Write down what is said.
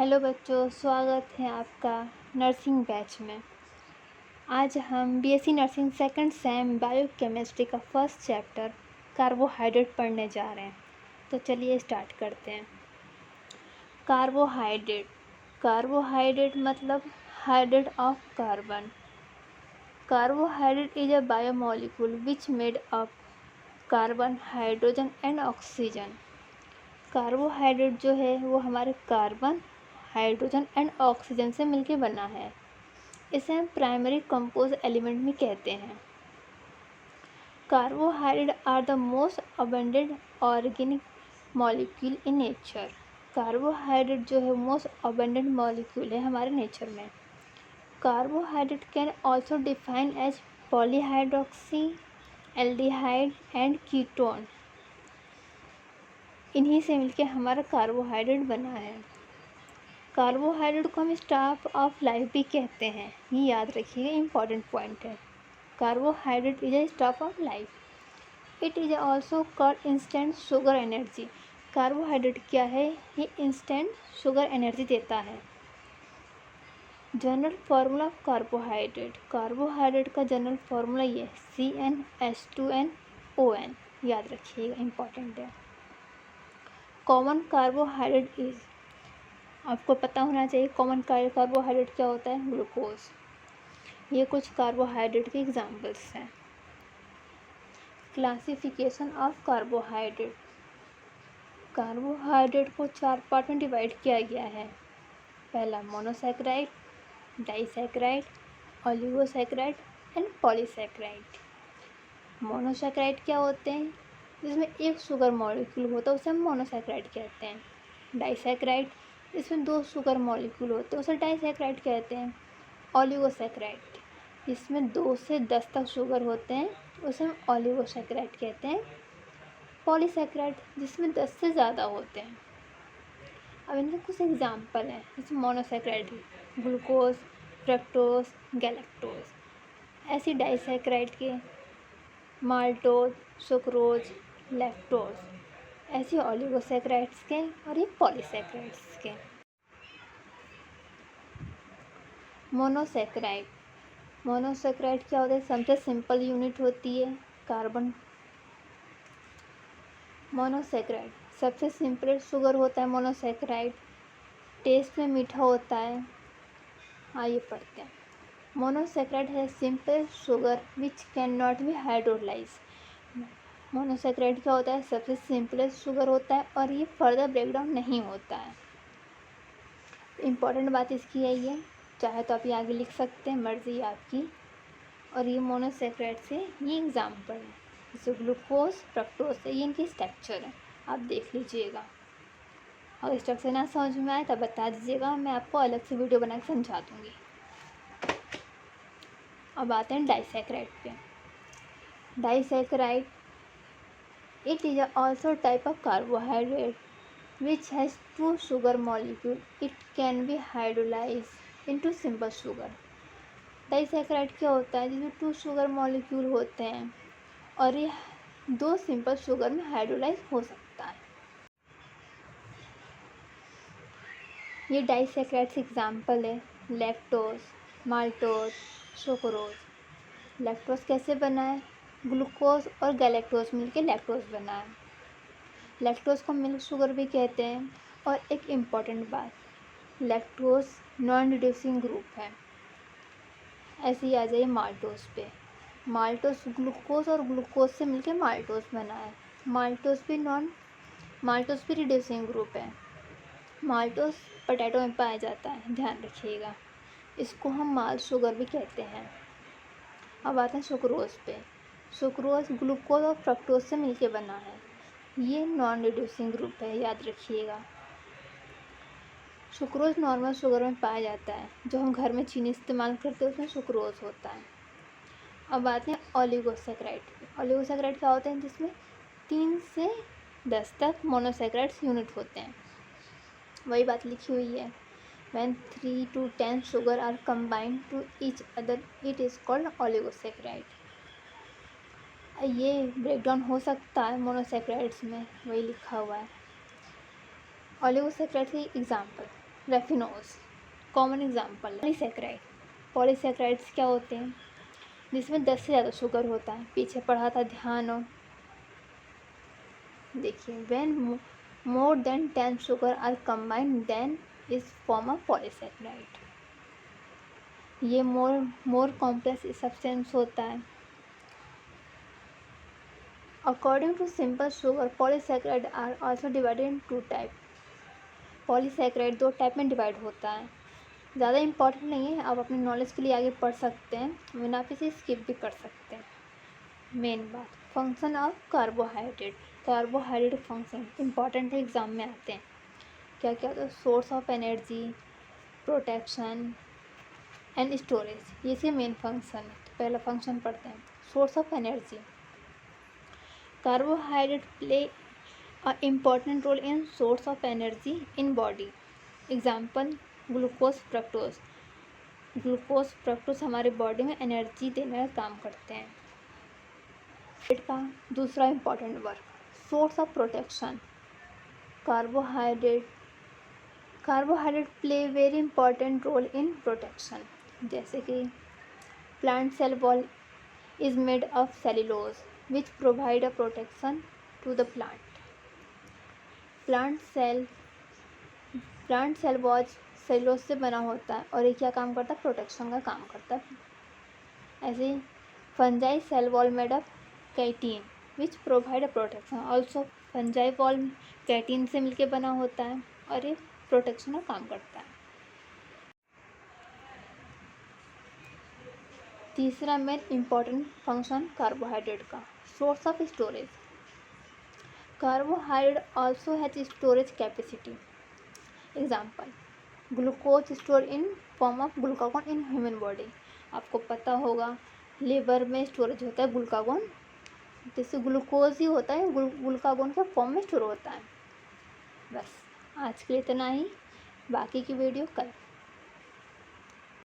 Hello बच्चों, स्वागत है आपका नर्सिंग बैच में। आज हम BSc nursing second same biochemistry का फर्स्ट चैप्टर कार्बोहाइड्रेट पढ़ने जा रहे हैं। तो चलिए स्टार्ट करते हैं। कार्बोहाइड्रेट मतलब hydrate of carbon. Carbohydrate is a biomolecule which made up carbon, hydrogen and oxygen. Carbohydrate जो है वो हमारे कार्बन, हाइड्रोजन एंड ऑक्सीजन से मिलकर बना है। इसे हम प्राइमरी कंपोज एलिमेंट भी कहते हैं। Carbohydrate are the most abundant organic molecule in nature. Carbohydrate जो है मोस्ट अबंडेंट मॉलिक्यूल है हमारे नेचर में। Carbohydrate can also define as polyhydroxy, aldehyde and ketone. इन्हीं से मिलकर हमारा कार्बोहाइड्रेट बना है। कार्बोहाइड्रेट को हम स्टाफ ऑफ लाइफ भी कहते हैं। ये याद रखिएगा, इम्पॉर्टेंट पॉइंट है। Carbohydrate is A staff of life. It is also called instant sugar energy. Carbohydrate क्या है? ये इंस्टेंट शुगर एनर्जी देता है। General formula of carbohydrate. Carbohydrate का जनरल फार्मूला ये CnH2nOn। याद रखिएगा, इम्पॉर्टेंट है। कॉमन कार्बोहाइड्रेट इज, आपको पता होना चाहिए कॉमन कार्बोहाइड्रेट क्या होता है। ग्लूकोज। ये कुछ कार्बोहाइड्रेट के एग्जाम्पल्स हैं। Classification of carbohydrate. कार्बोहाइड्रेट को 4 पार्ट में डिवाइड किया गया है। पहला monosaccharide, disaccharide, oligosaccharide and polysaccharide. Monosaccharide क्या होते हैं? जिसमें एक शुगर मॉलिक्यूल होता है उसे हम मोनोसैकेराइड कहते हैं। डाइसैकेराइड, इसमें 2 शुगर मॉलिक्यूल होते हैं उसे डाइसैकेराइड कहते हैं। ओलिगोसैकेराइड, इसमें 2 से 10 तक शुगर होते हैं उसे हम ओलिगोसैकेराइड कहते हैं। पॉलीसैकेराइड, जिसमें 10 से ज़्यादा होते हैं। अब इनके कुछ एग्जाम्पल हैं। जैसे मोनोसैकेराइड, ग्लूकोज, फ्रक्टोज, गैलेक्टोज। ऐसी डाइसैकेराइड के माल्टोज, सुक्रोज, लैक्टोज। ऐसी ओलिगोसैकेराइड्स के और ये पॉलीसैकेराइड्स के। मोनोसैकेराइड। मोनोसैकेराइड क्या होता है? सबसे सिंपल यूनिट होती है कार्बन। मोनोसैकेराइड सबसे सिंपल शुगर होता है मोनोसैकेराइड। टेस्ट में मीठा होता है। आइए पढ़ते हैं। मोनोसैकेराइड है simple sugar which can not be hydrolyse. Monosaccharide क्या होता है? सबसे सिंपलेस्ट शुगर होता है और ये फर्दर ब्रेकडाउन नहीं होता है। इम्पॉर्टेंट बात इसकी है ये, चाहे तो आप ये आगे लिख सकते हैं, मर्जी आपकी। और ये मोनोसैकेराइड से ये एग्जाम्पल है। जैसे ग्लूकोज, फ्रक्टोज से ये इनकी स्ट्रक्चर है, आप देख लीजिएगा। अगर स्ट्रक्चर ना समझ में आए तब बता दीजिएगा, मैं आपको अलग से वीडियो बना के समझा दूँगी। अब आते हैं डाइसैकेराइड पे। Disaccharide, it is also type of carbohydrate which has 2 sugar molecule. It can be hydrolyzed into simple sugar. Disaccharide क्या होता है? जिसमें 2 शुगर मॉलिक्यूल होते हैं और ये 2 सिंपल शुगर में हाइड्रोलाइज हो सकता है। ये डाइसैकेराइड्स एग्जाम्पल है लैक्टोज, माल्टोज, सुक्रोज। लैक्टोज कैसे बना है? ग्लूकोज और गैलेक्टोज मिलकर लैक्टोज बना है। लैक्टोज को मिल्क शुगर भी कहते हैं। और एक इम्पॉर्टेंट बात, लैक्टोज नॉन रिड्यूसिंग ग्रुप है। ऐसे ही आ जाइए माल्टोज पे। माल्टोज ग्लूकोज और ग्लूकोज से मिलकर माल्टोज बना है। माल्टोज भी रिड्यूसिंग ग्रुप है। माल्टोज पोटैटो में पाया जाता है, ध्यान रखिएगा। इसको हम माल शुगर भी कहते हैं। अब आते हैं सुक्रोज पे। सुक्रोज ग्लूकोज और फ्रक्टोज से मिलकर बना है। ये नॉन रिड्यूसिंग ग्रुप है, याद रखिएगा। सुक्रोज नॉर्मल शुगर में पाया जाता है, जो हम घर में चीनी इस्तेमाल करते हैं उसमें सुक्रोज होता है। अब आते हैं ओलिगोसैकेराइड पे। ओलिगोसैकेराइड क्या होते हैं? जिसमें 3 से 10 तक मोनोसैकेराइड्स यूनिट होते हैं। वही बात लिखी हुई है, when 3 to 10 sugar are combined to each other it is called oligosaccharides। ये ब्रेकडाउन हो सकता है मोनोसैकेराइड्स में, वही लिखा हुआ है। ओलिगोसैकेराइड की example raffinose. Common example polysaccharide. Polysaccharides क्या होते हैं? जिसमें 10 से ज़्यादा शुगर होता है। पीछे पढ़ा था, ध्यान हो। देखिए, when more than 10 sugar are combined then is form of polysaccharide. ये मोर कॉम्प्लेक्स सब्सटेंस होता है। According to simple sugar, polysaccharide are also divided in 2 type. Polysaccharide 2 type में डिवाइड होता है। ज़्यादा इंपॉर्टेंट नहीं है, आप अपनी नॉलेज के लिए आगे पढ़ सकते हैं, वरना आप इसे स्किप भी कर सकते हैं। मेन बात, function of carbohydrate. Carbohydrate function important है, एग्जाम में आते हैं। क्या क्या होता है? Source of energy, protection and storage, ये इसके मेन फंक्शन है। तो पहला फंक्शन पढ़ते हैं, source of energy. Carbohydrate play a important role in source of energy in body. Example, glucose, fructose. Glucose, fructose हमारे बॉडी में एनर्जी देने का काम करते हैं। का दूसरा important work, source of protection. Carbohydrate play very important role in protection. जैसे कि plant cell wall is made of cellulose which provide a protection to the plant. Plant cell wall cellulose से बना होता है और ये क्या काम करता है? प्रोटेक्शन का काम करता है। ऐसे ही fungi cell wall made of chitin which provide a protection. Also fungi wall chitin से मिलके बना होता है और ये प्रोटेक्शन का काम करता है। तीसरा मेन इम्पॉर्टेंट फंक्शन कार्बोहाइड्रेट का, source of storage. Carbohydrate also has storage capacity. Example, glucose store in form of glucagon in human body. आपको पता होगा लिवर में स्टोरेज होता है ग्लूकागोन, जैसे ग्लूकोज ही होता है, ग्लूकागोन के फॉर्म में स्टोर होता है। बस आज के लिए इतना ही, बाकी की वीडियो कल।